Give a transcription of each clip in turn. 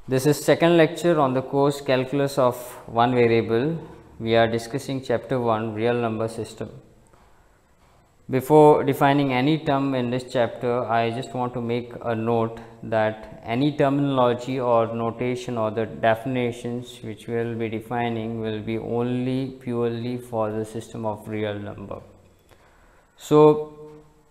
This is second lecture on the course Calculus of One Variable. We are discussing chapter 1 Real Number System. Before defining any term in this chapter, I just want to make a note that any terminology or notation or the definitions which we will be defining will be only purely for the system of real number. So,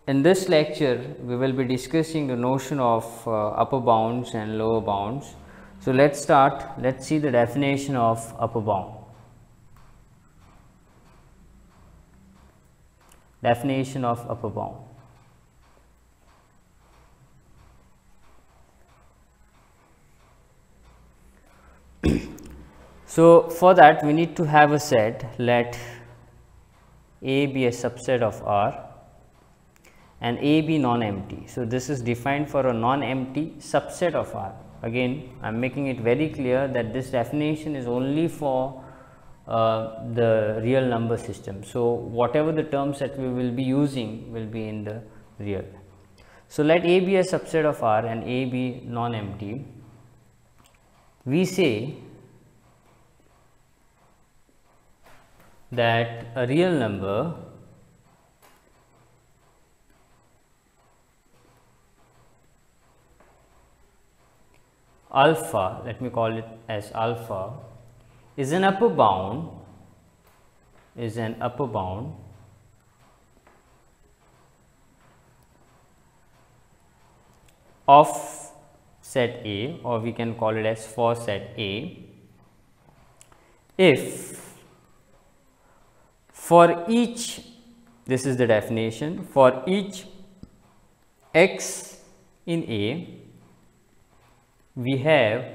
in this lecture we will be discussing the notion of upper bounds and lower bounds. So, let us start, let us see the definition of upper bound. Definition of upper bound. So, for that we need to have a set, let A be a subset of R and A be non-empty. So, this is defined for a non-empty subset of R. Again, I am making it very clear that this definition is only for the real number system. So, whatever the terms that we will be using will be in the real. So, let A be a subset of R and A be non-empty. We say that a real number alpha, let me call it as alpha, is an upper bound of set A, or we can call it as for set A, if for each, this is the definition, for each x in A we have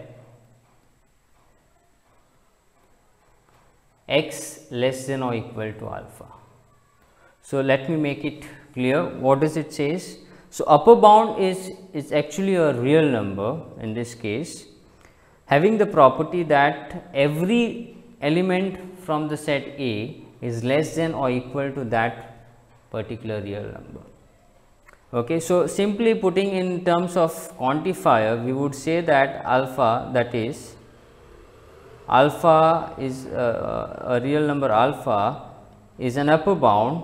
x less than or equal to alpha. So, let me make it clear, what does it says? So, upper bound is actually a real number in this case, having the property that every element from the set A is less than or equal to that particular real number. Okay. So, simply putting in terms of quantifier, we would say that alpha, that is alpha is a real number alpha is an upper bound.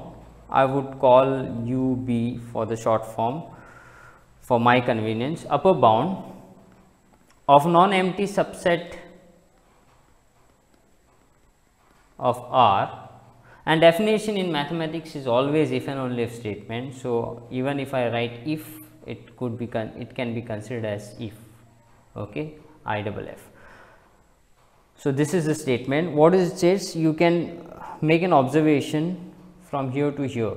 I would call UB for the short form for my convenience, upper bound of non-empty subset of R, and definition in mathematics is always if and only if statement. So, even if I write if, it could be it can be considered as if, okay, IFF. So, this is the statement. What is it says? You can make an observation from here to here.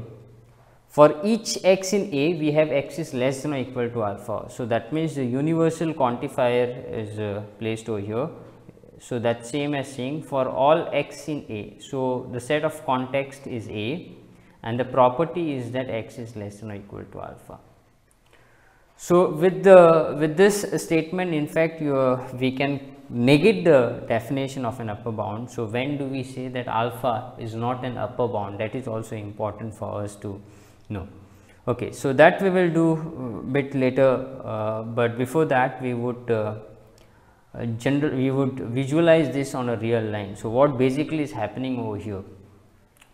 For each x in A, we have x is less than or equal to alpha. So, that means the universal quantifier is placed over here. So, that same as saying for all x in A. So, the set of context is A and the property is that x is less than or equal to alpha. So, with this statement, in fact, we can negate the definition of an upper bound. So, when do we say that alpha is not an upper bound? That is also important for us to know. Okay. So, that we will do bit later, but before that we would we would visualize this on a real line. So, what basically is happening over here?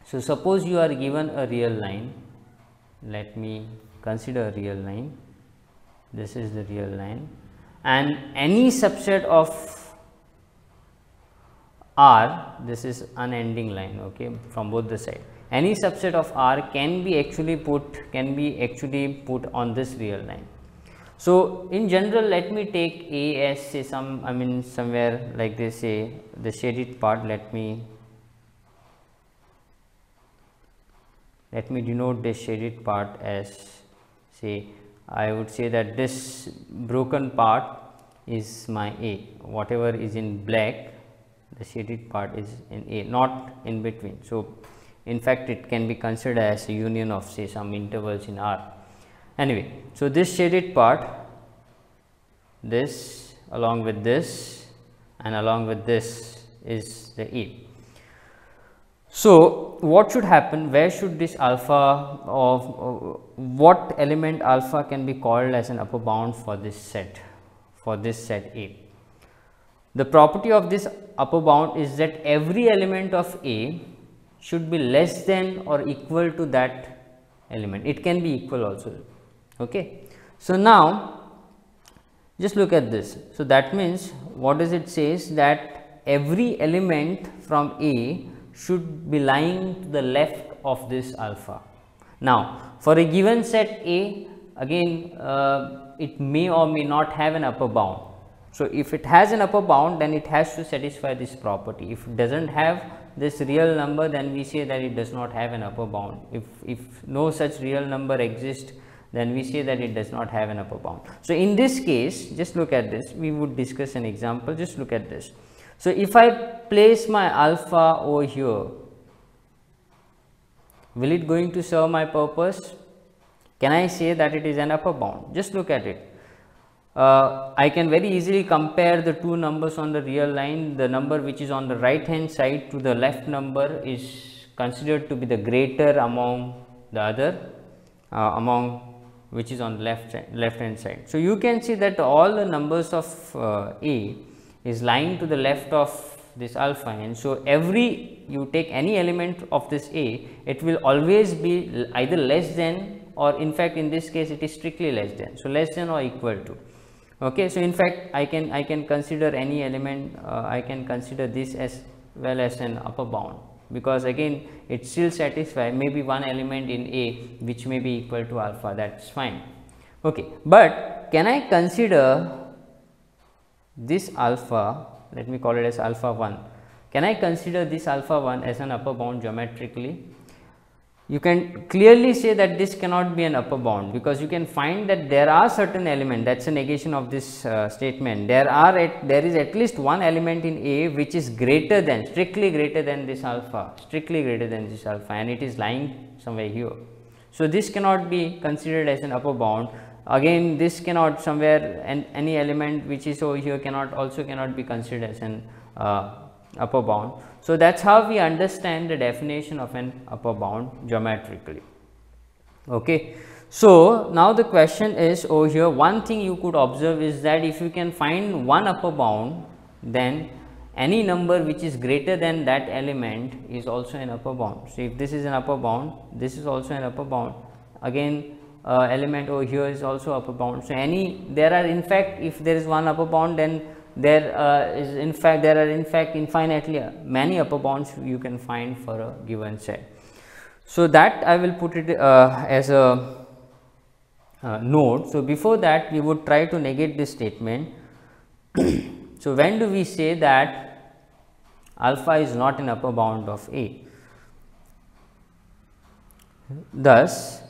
So, suppose you are given a real line, let me consider a real line, this is the real line, and any subset of R, this is unending line, okay, from both the side. Any subset of R can be actually put on this real line. So, in general, let me take A as say somewhere like this, say the shaded part, let me denote this shaded part as, say, I would say that this broken part is my A, whatever is in black, the shaded part is in A, not in between. So, in fact, it can be considered as a union of say some intervals in R. Anyway, so this shaded part, this along with this and along with this is the A. So, what should happen? Where should this alpha of what element alpha can be called as an upper bound for this set A? the property of this upper bound is that every element of A should be less than or equal to that element. It can be equal also. Okay. So, now just look at this. So, that means what does it says, that every element from A should be lying to the left of this alpha. Now, for a given set A, again it may or may not have an upper bound. So, if it has an upper bound, then it has to satisfy this property. If it does not have this real number, then we say that it does not have an upper bound. If no such real number exists, then we say that it does not have an upper bound. So, in this case, just look at this, we would discuss an example, just look at this. So, if I place my alpha over here, will it going to serve my purpose? Can I say that it is an upper bound? Just look at it. I can very easily compare the two numbers on the real line. The number which is on the right hand side to the left number is considered to be the greater among the other, among which is on the left hand side. So, you can see that all the numbers of A is lying to the left of this alpha, and so every you take any element of this A, it will always be either less than, or in fact in this case it is strictly less than. So, less than or equal to. Okay. So, in fact I can consider any element, I can consider this as well as an upper bound, because again it still satisfy maybe one element in A which may be equal to alpha, that is fine. Okay. But can I consider this alpha, let me call it as alpha 1, can I consider this alpha 1 as an upper bound geometrically? You can clearly say that this cannot be an upper bound, because you can find that there are certain element, that is a negation of this statement. There is at least one element in A which is greater than, strictly greater than this alpha, and it is lying somewhere here. So, this cannot be considered as an upper bound. Again, this cannot somewhere, and any element which is over here cannot be considered as an upper bound. So, that is how we understand the definition of an upper bound geometrically. Okay. So, now the question is over here, one thing you could observe is that if you can find one upper bound, then any number which is greater than that element is also an upper bound. So, if this is an upper bound, this is also an upper bound, again element over here is also upper bound. So, there are in fact, if there is one upper bound, then there are in fact infinitely many upper bounds you can find for a given set. So, that I will put it as a note. So, before that we would try to negate this statement. So, when do we say that alpha is not an upper bound of A? Thus,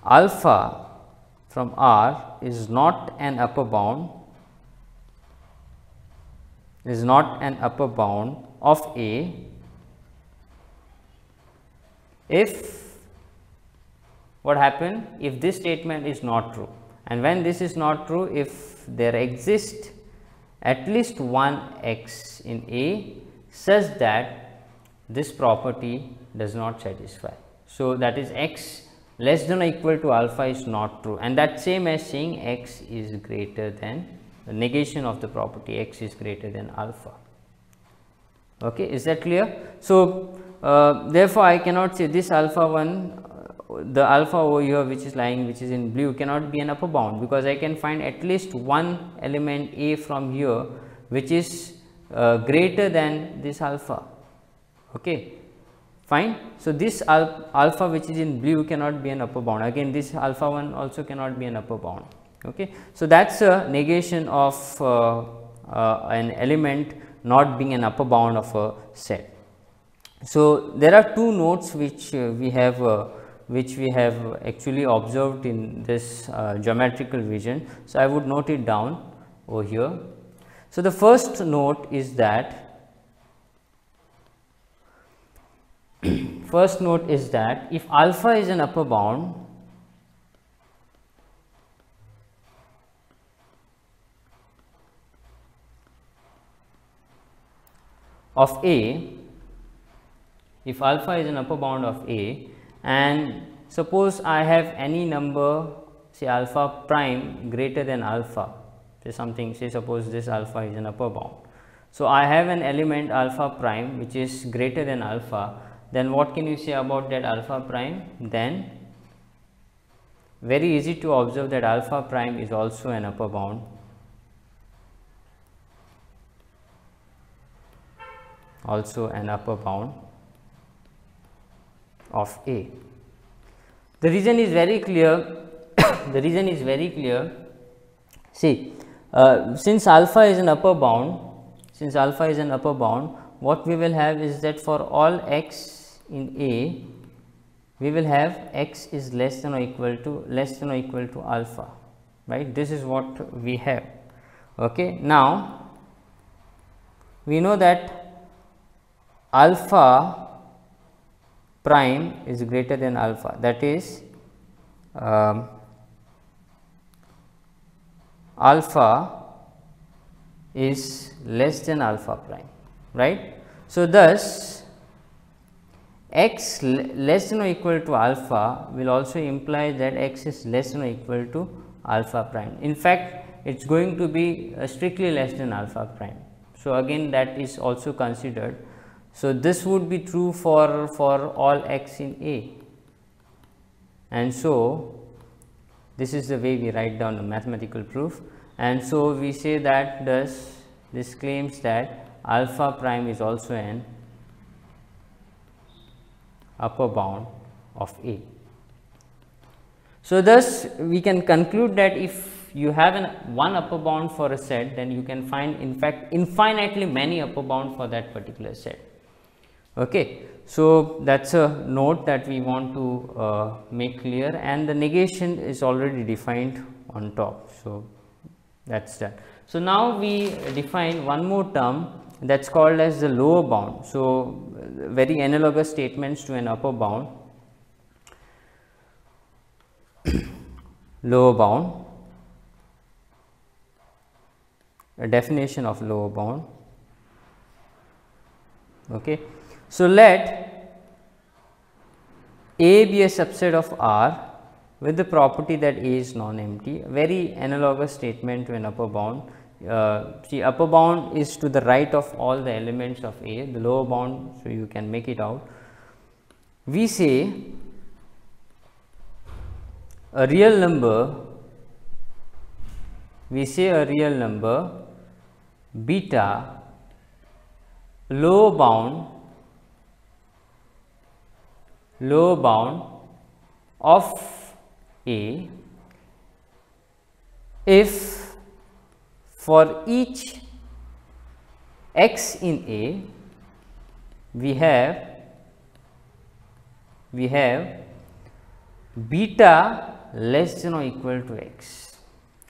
alpha from R is not an upper bound, of A if what happen, if this statement is not true, and when this is not true, if there exists at least one x in A such that this property does not satisfy. So, that is x less than or equal to alpha is not true, and that same as saying x is greater than, the negation of the property x is greater than alpha. Okay, is that clear? So, therefore, I cannot say this alpha 1, the alpha over here which is lying, which is in blue, cannot be an upper bound, because I can find at least one element A from here which is greater than this alpha. Okay, fine. So, this alpha which is in blue cannot be an upper bound, again this alpha 1 also cannot be an upper bound. Okay. So, that is a negation of an element not being an upper bound of a set. So, there are two notes which we have actually observed in this geometrical vision. So, I would note it down over here. So, the first note is that if alpha is an upper bound, of A, if alpha is an upper bound of A, and suppose I have any number, say alpha prime greater than alpha. say suppose this alpha is an upper bound. So I have an element alpha prime which is greater than alpha, then what can you say about that alpha prime? Then very easy to observe that alpha prime is also an upper bound, of A. The reason is very clear. The reason is very clear. See, since alpha is an upper bound, what we will have is that for all x in A, we will have x is less than or equal to alpha, right? This is what we have. Okay. Now we know that alpha prime is greater than alpha, that is alpha is less than alpha prime, right. So thus x less than or equal to alpha will also imply that x is less than or equal to alpha prime. In fact, it is going to be strictly less than alpha prime. So again, that is also considered. So this would be true for all x in A, and so this is the way we write down the mathematical proof. And so we say that thus this claims that alpha prime is also an upper bound of A. So thus we can conclude that if you have one upper bound for a set, then you can find in fact infinitely many upper bound for that particular set. Okay. So that's a note that we want to make clear, and the negation is already defined on top. So that's that. So now we define one more term that's called as the lower bound. So very analogous statements to an upper bound. Lower bound, a definition of lower bound. Okay. So let A be a subset of R with the property that A is non-empty, very analogous statement to an upper bound. See, upper bound is to the right of all the elements of A, the lower bound, so you can make it out. We say a real number, beta lower bound of A if for each x in A we have beta less than or equal to x.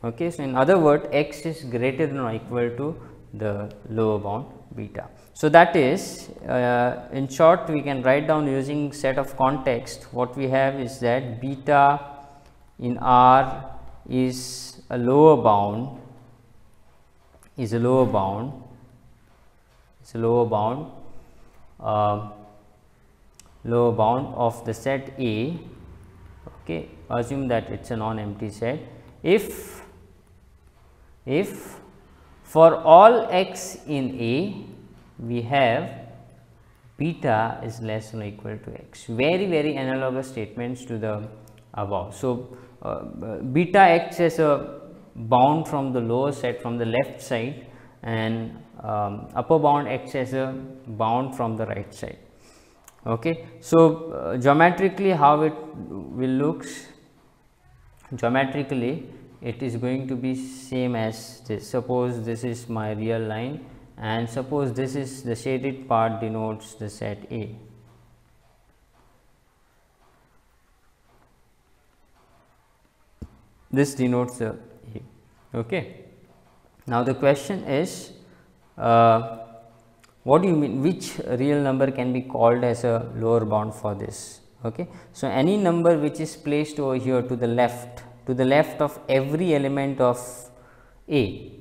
Okay. So in other words, x is greater than or equal to the lower bound beta. So that is in short, we can write down using set of context. What we have is that beta in R is a lower bound, of the set A. Okay, assume that it's a non-empty set. If for all x in A we have beta is less than or equal to x. Very analogous statements to the above. So beta acts as a bound from the lower set from the left side, and upper bound acts as a bound from the right side. Okay. So geometrically how it will looks, geometrically it is going to be same as this. Suppose this is my real line, and suppose this is the shaded part denotes the set A. This denotes the A. Okay. Now the question is, what do you mean, which real number can be called as a lower bound for this? Okay. So any number which is placed over here to the left of every element of A.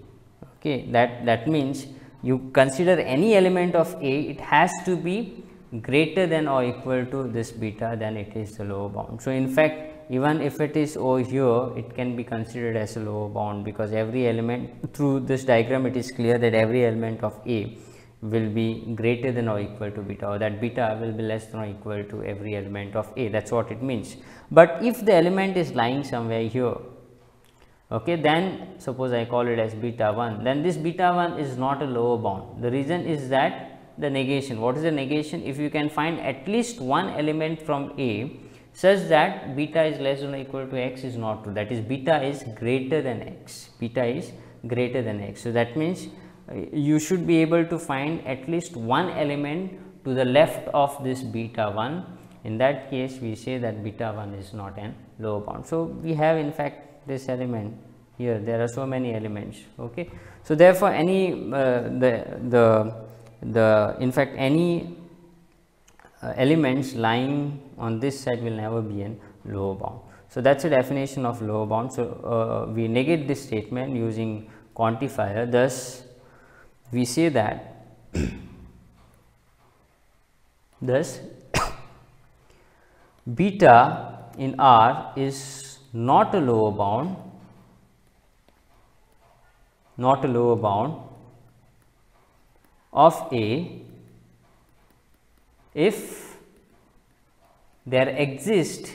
Okay. That means you consider any element of A, it has to be greater than or equal to this beta, then it is the lower bound. So in fact even if it is O here, it can be considered as a lower bound, because every element, through this diagram it is clear that every element of A will be greater than or equal to beta, or that beta will be less than or equal to every element of A. That is what it means. But if the element is lying somewhere here, okay, then suppose I call it as beta 1, then this beta 1 is not a lower bound. The reason is that the negation. What is the negation? If you can find at least one element from A such that beta is less than or equal to x is not true, that is beta is greater than x, beta is greater than x. So, that means you should be able to find at least one element to the left of this beta 1. In that case, we say that beta 1 is not an lower bound. So, we have in fact this element here, there are so many elements. Okay. So, therefore, any in fact any elements lying on this side will never be an lower bound. So, that is a definition of lower bound. So, we negate this statement using quantifier. Thus, we say that thus beta in R is not a lower bound, of A if there exists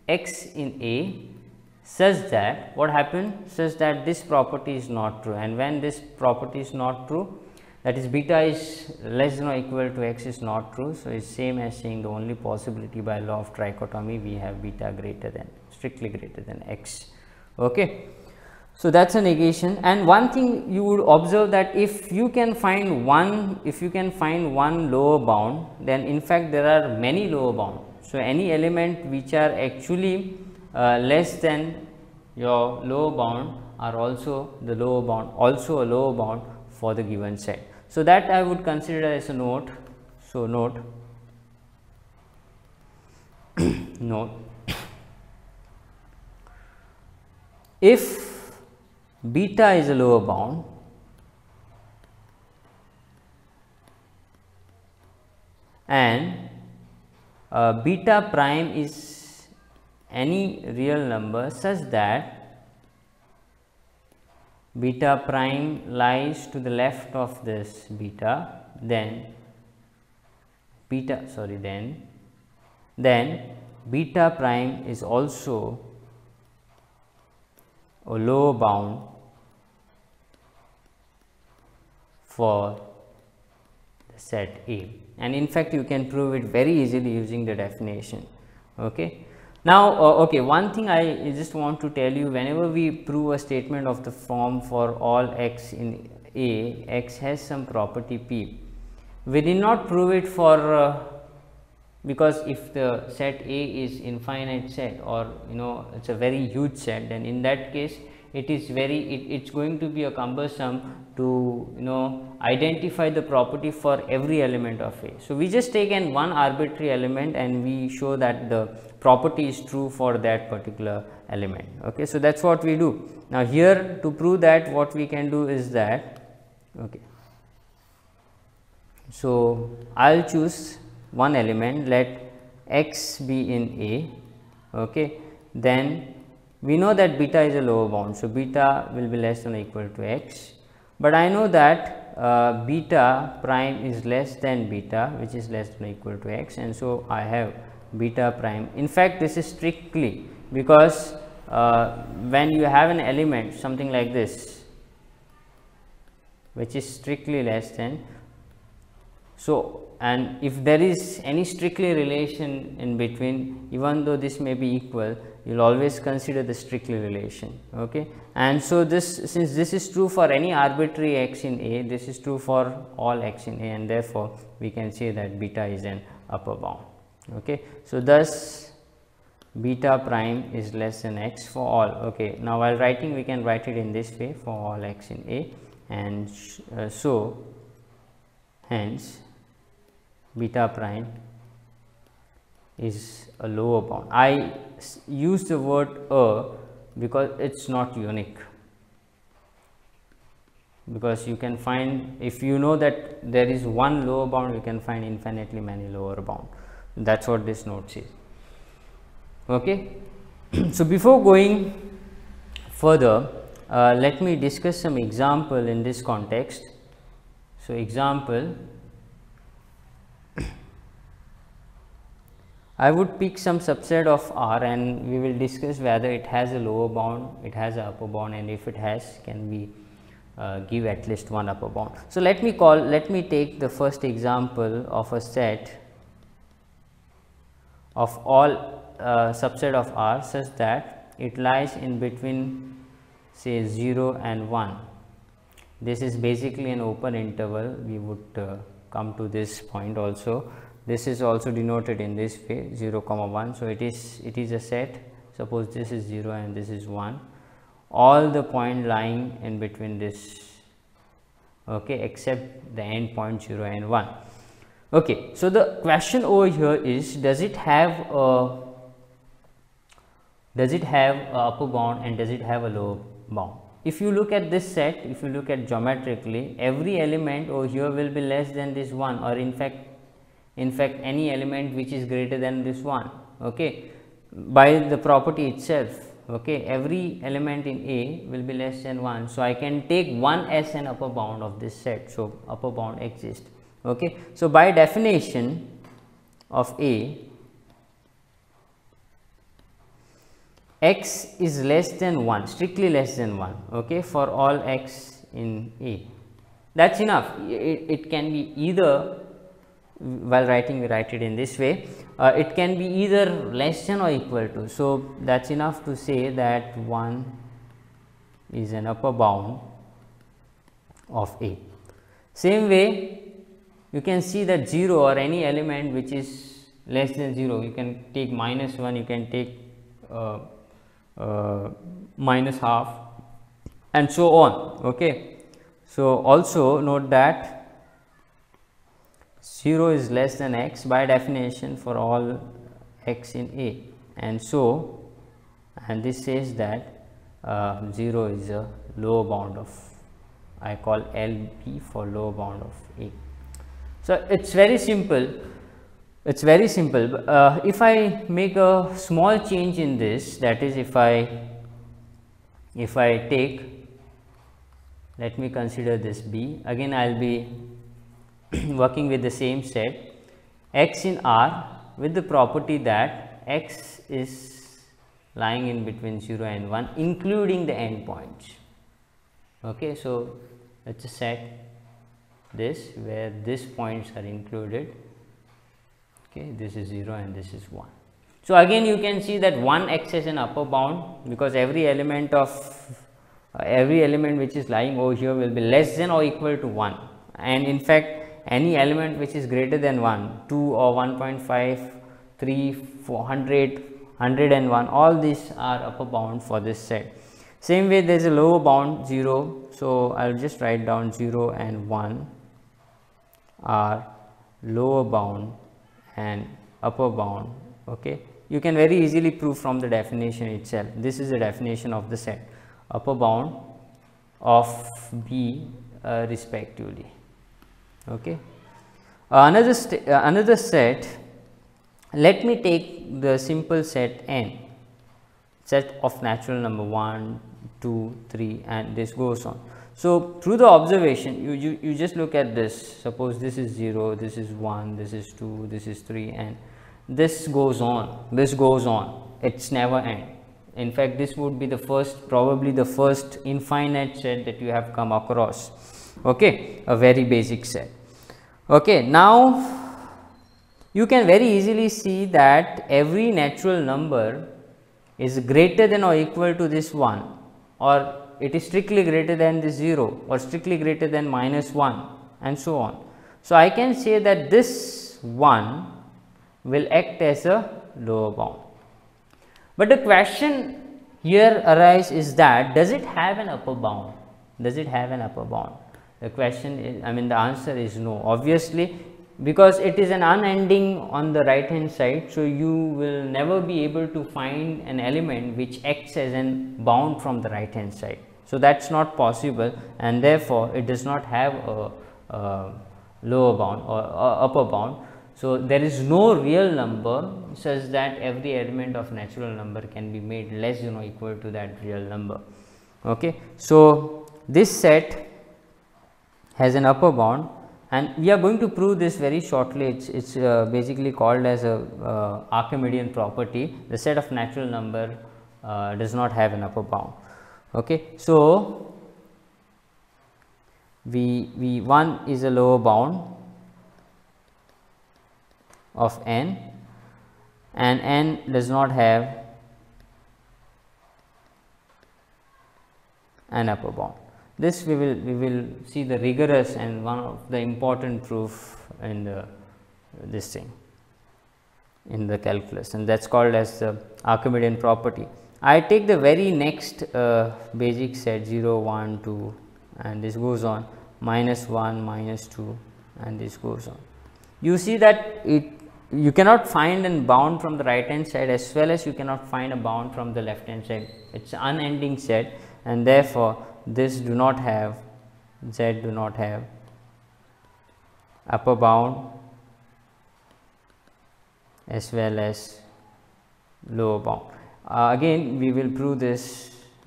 x in A such that what happened, such that this property is not true, and when this property is not true, that is beta is less than or equal to x is not true. So, it is same as saying the only possibility by law of trichotomy we have beta greater than, strictly greater than x. Okay. So, that is a negation, and one thing you would observe that if you can find one lower bound, then in fact there are many lower bound. So, any element which are actually less than your lower bound are also the lower bound, also a lower bound for the given set. So, that I would consider as a note. So, note if beta is a lower bound, and beta prime is any real number such that beta prime lies to the left of this beta, then beta prime is also a lower bound for the set A, and in fact you can prove it very easily using the definition. Okay. Now, one thing I just want to tell you, whenever we prove a statement of the form for all x in A, x has some property P, we did not prove it for because if the set A is infinite set, or it is a very huge set, then in that case it is it's going to be a cumbersome to identify the property for every element of A. So, we just take one arbitrary element and we show that the property is true for that particular element. Okay. So, that is what we do. Now, here to prove that, what we can do is that, okay. So, I will choose one element, let x be in A, okay. Then we know that beta is a lower bound. So, beta will be less than or equal to x, but I know that beta prime is less than beta, which is less than or equal to x, and so I have beta prime. In fact, this is strictly because when you have an element something like this, which is strictly less than, so, and if there is any strictly relation in between, even though this may be equal, you will always consider the strictly relation. Okay. And so, since this is true for any arbitrary x in A, this is true for all x in A, and therefore, we can say that beta is an upper bound. Okay. So, thus beta prime is less than x for all. Okay. Now, while writing, we can write it in this way for all x in A, and so hence beta prime is a lower bound. I use the word because it is not unique, because you can find, if you know that there is one lower bound, you can find infinitely many lower bound. That is what this note says. Okay. So before going further, let me discuss some example in this context. So example, I would pick some subset of R and we will discuss whether it has a lower bound, it has an upper bound, and if it has, can we give at least one upper bound. So let me take the first example of a set of all subset of R such that it lies in between say 0 and 1. This is basically an open interval. We would come to this point also. This is also denoted in this way 0 comma 1. So it is a set. Suppose this is 0 and this is 1. All the point lying in between this, okay, except the end point 0 and 1. Okay, so the question over here is, does it have a upper bound and does it have a lower bound? If you look at this set, if you look at geometrically, every element over here will be less than this 1, or in fact any element which is greater than this 1, okay, by the property itself, okay, every element in A will be less than 1. So I can take 1 as an upper bound of this set. So upper bound exists, okay. So by definition of A, x is less than 1, strictly less than 1, okay, for all x in A. That's enough. It can be either, while writing we write it in this way, it can be either less than or equal to. So that's enough to say that 1 is an upper bound of A. Same way, you can see that 0 or any element which is less than 0, you can take minus 1, you can take minus half, and so on, okay. So also note that 0 is less than x by definition for all x in A, and so, and this says that 0 is a lower bound of, I call LB for lower bound of A. So it's very simple. It's very simple. If I make a small change in this, that is, if I take, let me consider this B, again I will be working with the same set, x in R with the property that x is lying in between 0 and 1, including the endpoints, okay. So let's just set this where these points are included, okay, this is 0 and this is 1. So again you can see that 1 acts as an upper bound, because every element which is lying over here will be less than or equal to 1, and in fact any element which is greater than 1, 2 or 1.5, 3, 400, 101, all these are upper bound for this set. Same way there is a lower bound 0, so I will just write down 0 and 1 are lower bound and upper bound, okay. You can very easily prove from the definition itself. This is the definition of the set, upper bound of B respectively, okay. Another set, let me take the simple set N, set of natural number 1, 2, 3, and this goes on. So through the observation, you just look at this. Suppose this is 0, this is 1, this is 2, this is 3, and this goes on, this goes on, it's never end. In fact, this would be the first, probably the first infinite set that you have come across, okay, a very basic set, okay. Now you can very easily see that every natural number is greater than or equal to this 1, or it is strictly greater than this 0, or strictly greater than minus 1, and so on. So I can say that this 1 will act as a lower bound. But the question here arises is that, does it have an upper bound? Does it have an upper bound? The question is, the answer is no, obviously, because it is an unending on the right hand side. So you will never be able to find an element which acts as an bound from the right hand side. So that's not possible, and therefore it does not have a lower bound or upper bound. So, there is no real number such that every element of natural number can be made less than or equal to that real number. Okay. So, this set has an upper bound, and we are going to prove this very shortly. It's basically called as a Archimedean property. The set of natural number does not have an upper bound. Okay. So, V1 is a lower bound of n, and n does not have an upper bound. This we will see the rigorous and one of the important proof in this thing in the calculus, and that is called as the Archimedean property. I take the very next basic set 0, 1, 2, and this goes on -1, -2, and this goes on. You see that you cannot find a bound from the right hand side as well as you cannot find a bound from the left hand side. It is unending set, and therefore, this do not have Z do not have upper bound as well as lower bound. Again, we will prove this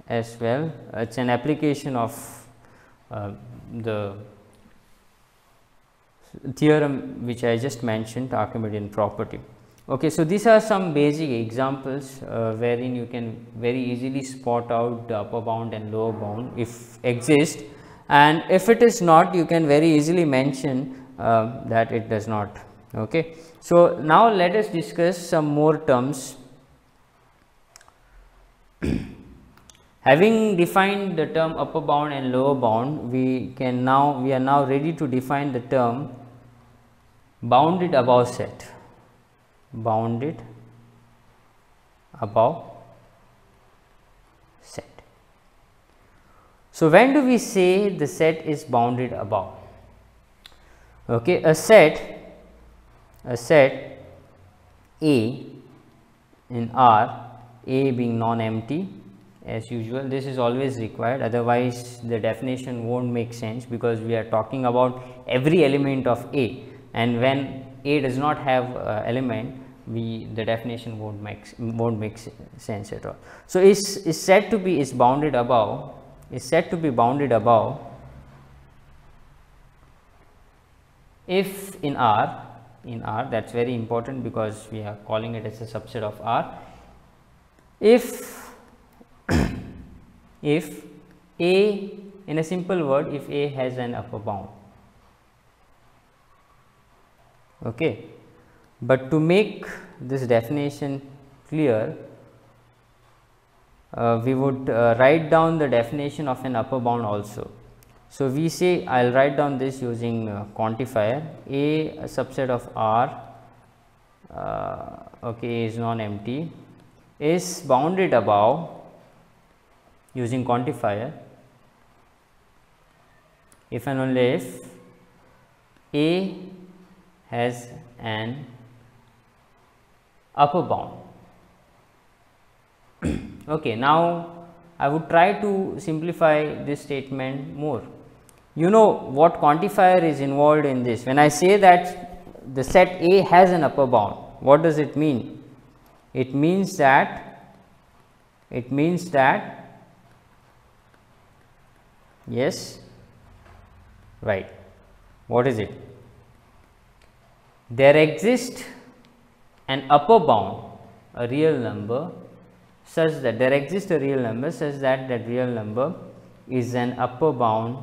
as well. It is an application of the theorem which I just mentioned, Archimedean property. Okay, so these are some basic examples wherein you can very easily spot out the upper bound and lower bound if exist, and if it is not, you can very easily mention that it does not. Okay. So, now let us discuss some more terms. Having defined the term upper bound and lower bound, we are now ready to define the term bounded above set. Bounded above set. So, when do we say the set is bounded above? Okay, a set A in R, A being non-empty as usual. This is always required, otherwise the definition won't make sense, because we are talking about every element of A, and when A does not have element, the definition won't make sense at all. So, is said to be bounded above if in R that is very important, because we are calling it as a subset of R, if A, in a simple word, if A has an upper bound. Okay. But to make this definition clear, we would write down the definition of an upper bound also. So, we say I will write down this using quantifier. A subset of R, okay, is non-empty, is bounded above using quantifier if and only if A has an upper bound. Okay, now I would try to simplify this statement more. You know what quantifier is involved in this. When I say that the set A has an upper bound, what does it mean? It means that yes, right. What is it? There exists an upper bound, a real number such that that real number is an upper bound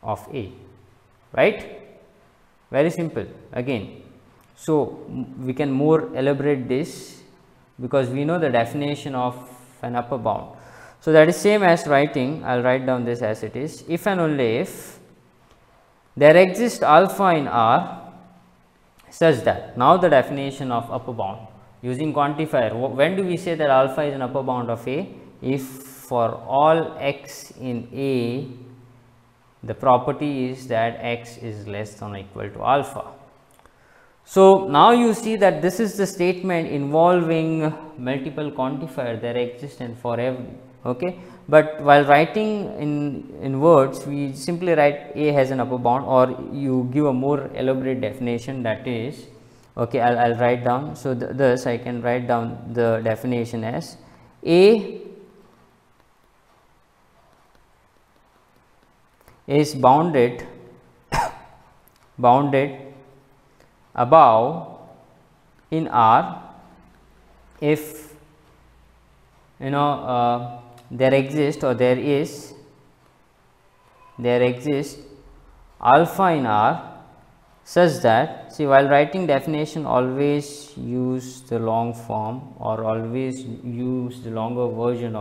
of A, right? Very simple again. So, we can more elaborate this because we know the definition of an upper bound. So, that is same as writing, I will write down this as it is, if and only if there exists alpha in R such that, now the definition of upper bound using quantifier, when do we say that alpha is an upper bound of A? If for all x in A, the property is that x is less than or equal to alpha. So, now you see that this is the statement involving multiple quantifier there exists, and for Okay. But while writing in words, we simply write A has an upper bound, or you give a more elaborate definition, that is, okay, I'll write down. So thus I can write down the definition as A is bounded above in R if there exists alpha in R such that, see, while writing definition, always use the long form, or always use the longer version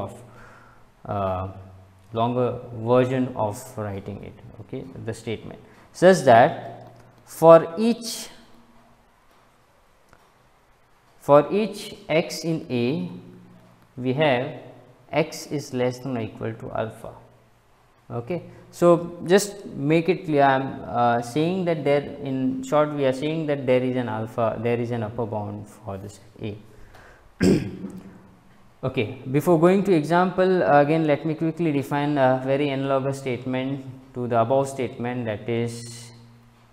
of writing it, okay, the statement, such that for each x in A, we have x is less than or equal to alpha. Okay. So just make it clear, I am saying that there, in short, we are saying that there is an alpha, there is an upper bound for this A. Okay. Before going to example, again let me quickly define a very analogous statement to the above statement, that is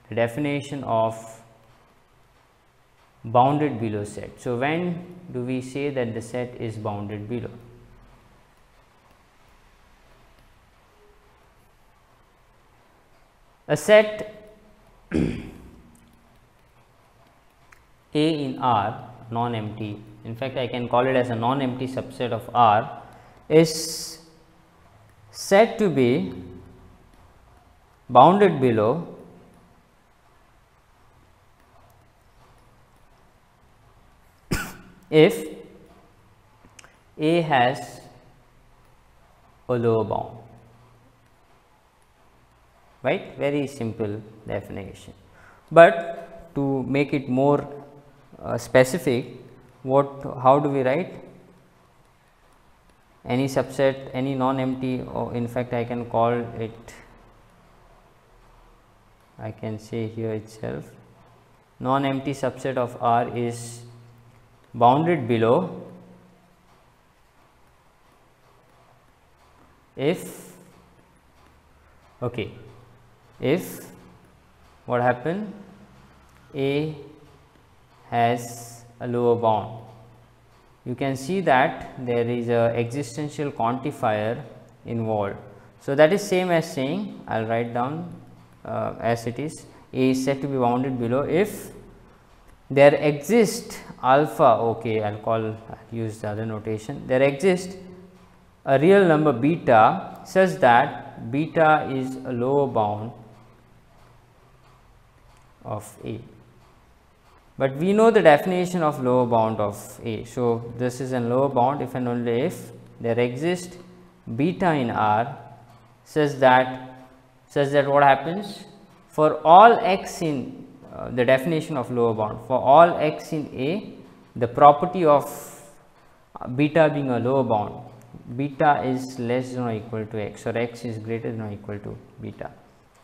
the definition of bounded below set. So when do we say that the set is bounded below? A set A in R, non-empty, in fact I can call it as a non-empty subset of R, is said to be bounded below if A has a lower bound. Right, very simple definition. But to make it more specific, how do we write? Any subset, any non-empty, or in fact I can call it, I can say here itself, non-empty subset of R is bounded below if, okay, if what happened, A has a lower bound. You can see that there is a existential quantifier involved. So that is same as saying, I will write down as it is, A is said to be bounded below if there exists alpha, okay, I'll use the other notation, there exists a real number beta such that beta is a lower bound of A. But we know the definition of lower bound of A. So this is a lower bound if and only if there exists beta in R such that what happens, for all x in the definition of lower bound, for all x in A, the property of beta being a lower bound, beta is less than or equal to x, or x is greater than or equal to beta.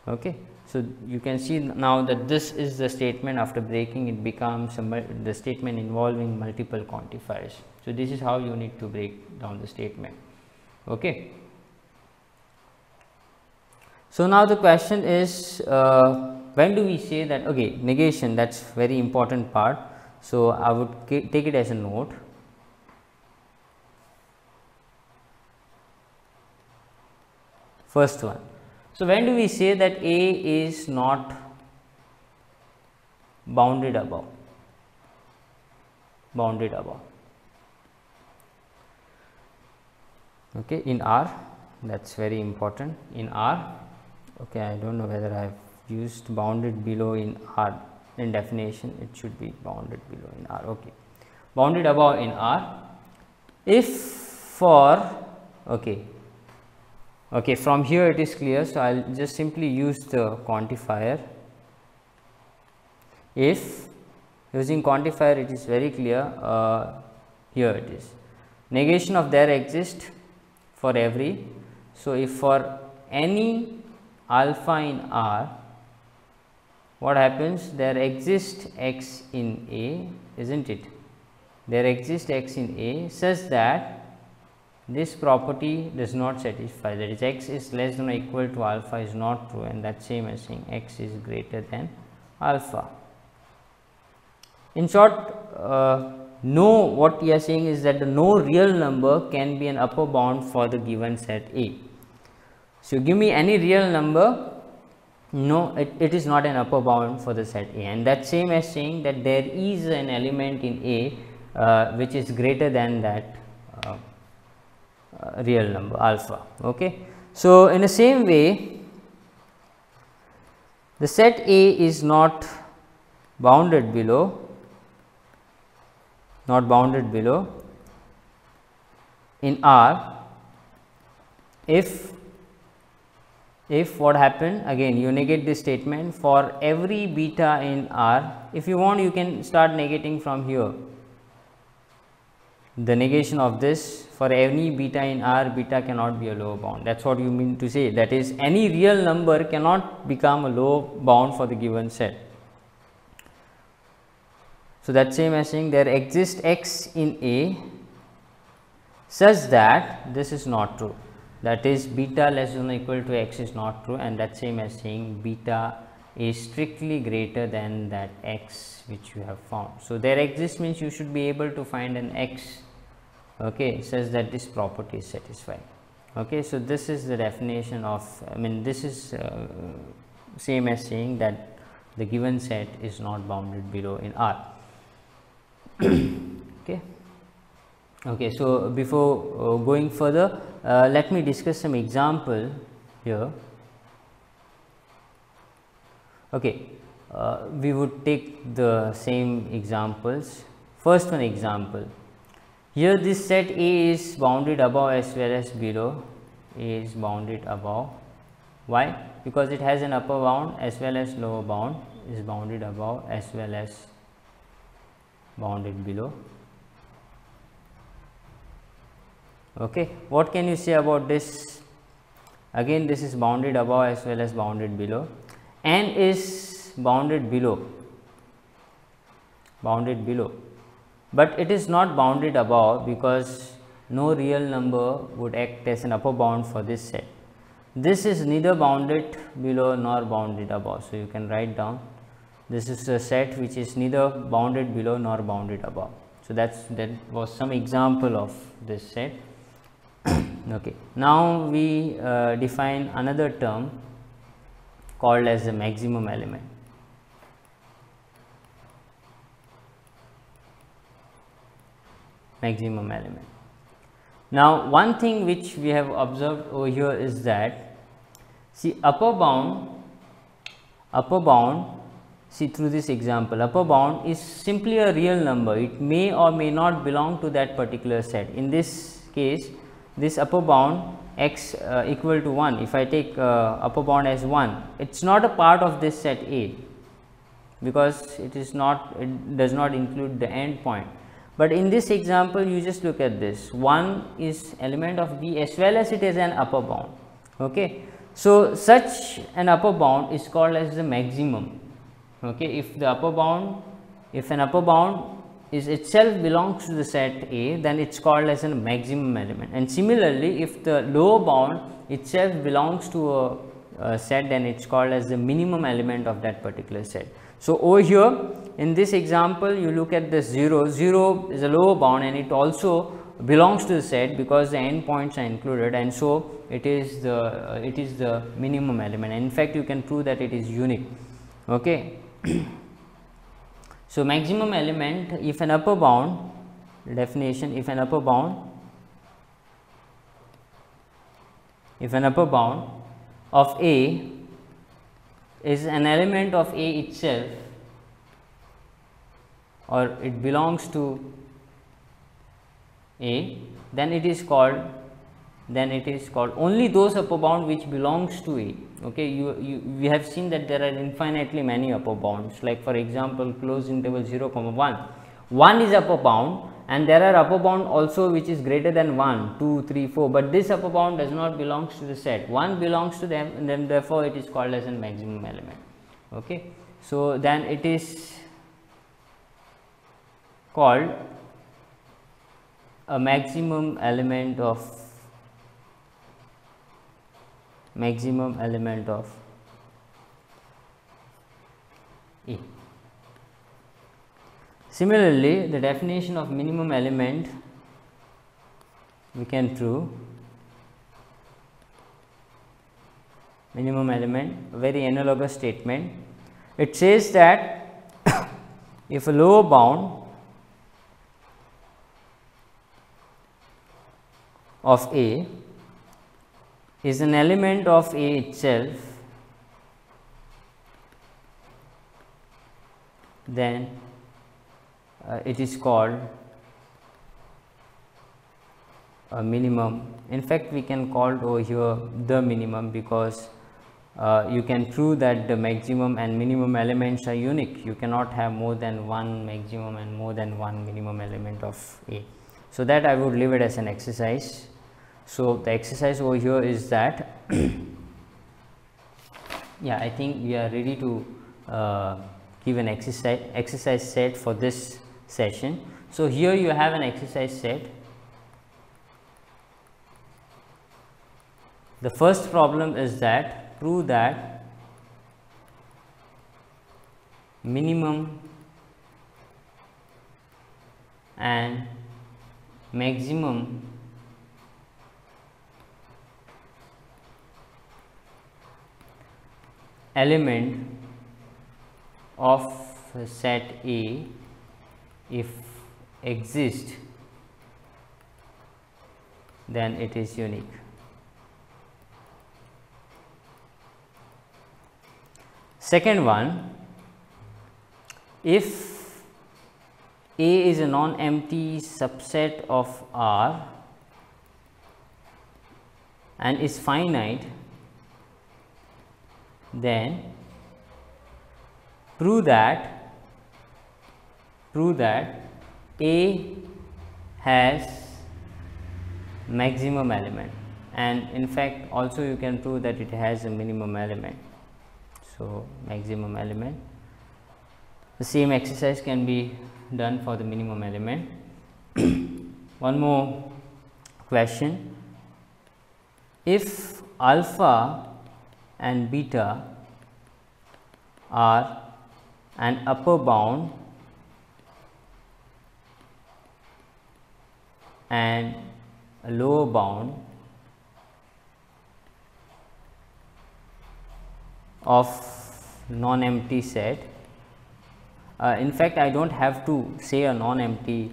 Okay. So you can see now that this is the statement. After breaking, it becomes the statement involving multiple quantifiers. So this is how you need to break down the statement. Okay. So now the question is, when do we say that, okay, negation, that's very important part. So I would take it as a note. First one. So when do we say that A is not bounded above? Bounded above. Okay, in R, that's very important. In R, okay, I don't know whether I have used bounded below in R in definition. It should be bounded below in R. Okay, bounded above in R. If for, okay, from here it is clear. So I will just simply use the quantifier. If using quantifier, it is very clear. Here it is, negation of there exists for every. So if for any alpha in R, what happens, there exists x in A, isn't it? There exists x in A such that this property does not satisfy, that is x is less than or equal to alpha is not true, and that same as saying x is greater than alpha. In short, no, what we are saying is that no real number can be an upper bound for the given set A. So, give me any real number, no, it is not an upper bound for the set A, and that same as saying that there is an element in A which is greater than that real number alpha. Okay. So, in the same way, the set A is not bounded below in R if what happened, again you negate this statement for every beta in R. If you want, you can start negating from here, the negation of this for any beta in R, beta cannot be a lower bound. That is what you mean to say, that is any real number cannot become a lower bound for the given set. So, that same as saying there exists x in A such that this is not true, that is beta less than or equal to x is not true, and that same as saying beta is strictly greater than that x which you have found. So, there exists means you should be able to find an x, okay, such that this property is satisfied. Okay. So, this is the definition of, I mean this is same as saying that the given set is not bounded below in R. Okay. Okay. So, before going further, let me discuss some example here. Okay. We would take the same examples. First one example, here this set A is bounded above as well as below. A is bounded above. Why? Because it has an upper bound as well as lower bound, is bounded above as well as bounded below. Okay. What can you say about this? Again this is bounded above as well as bounded below, and is bounded below, but it is not bounded above because no real number would act as an upper bound for this set. This is neither bounded below nor bounded above. So, you can write down this is a set which is neither bounded below nor bounded above. So, that was some example of this set. Okay. Now, we define another term called as the maximum element. Now, one thing which we have observed over here is that, see, upper bound, see through this example, upper bound is simply a real number. It may or may not belong to that particular set. In this case, this upper bound x equal to 1, if I take upper bound as 1, it is not a part of this set A, because it does not include the end point. But in this example, you just look at this, 1 is element of B as well as it is an upper bound. Okay. So, such an upper bound is called as the maximum. Okay. If an upper bound is itself belongs to the set A, then it is called as a maximum element. And similarly, if the lower bound itself belongs to a set, then it is called as the minimum element of that particular set. So, over here in this example, you look at this 0 is a lower bound and it also belongs to the set because the endpoints are included, and so it is the minimum element, and in fact you can prove that it is unique. Okay. So, maximum element, if an upper bound, definition, if an upper bound of A is an element of A itself, or it belongs to A, then it is called only those upper bound which belongs to A. Okay, we have seen that there are infinitely many upper bounds, like for example closed interval 0, 1 is upper bound, and there are upper bound also which is greater than 1, 2, 3, 4, but this upper bound does not belongs to the set, 1 belongs to them, and then therefore it is called as a maximum element. Okay. So, then it is called a maximum element of E. Similarly, the definition of minimum element we can prove. Minimum element, a very analogous statement. It says that if a lower bound of A is an element of A itself, then it is called a minimum. In fact, we can call it over here the minimum, because you can prove that the maximum and minimum elements are unique. You cannot have more than one maximum and more than one minimum element of A. So, that I would leave it as an exercise. So, the exercise over here is that yeah, I think we are ready to give an exercise set for this session. So, here you have an exercise set. The first problem is that prove that minimum and maximum element of set A, if exist, then it is unique. Second one, if A is a non-empty subset of R and is finite, then prove that A has maximum element, and in fact also you can prove that it has a minimum element. So, maximum element. The same exercise can be done for the minimum element. One more question: if alpha and beta are an upper bound and a lower bound of non-empty set, in fact I do not have to say a non-empty,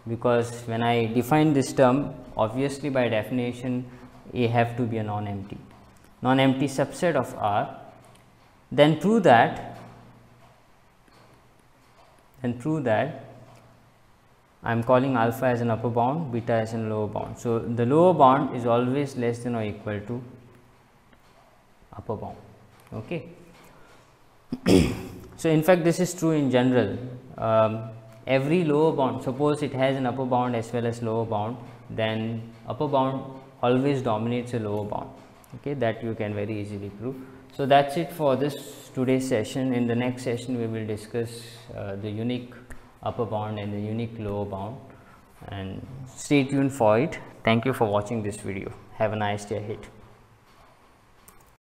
because when I define this term, obviously by definition A have to be a non-empty subset of R, then prove that I am calling alpha as an upper bound, beta as a lower bound. So, the lower bound is always less than or equal to upper bound. Okay. So, in fact this is true in general. Every lower bound, suppose it has an upper bound as well as lower bound, then upper bound always dominates a lower bound. Okay, that you can very easily prove. So, that is it for this today's session. In the next session we will discuss the unique upper bound and the unique lower bound, and stay tuned for it. Thank you for watching this video. Have a nice day ahead.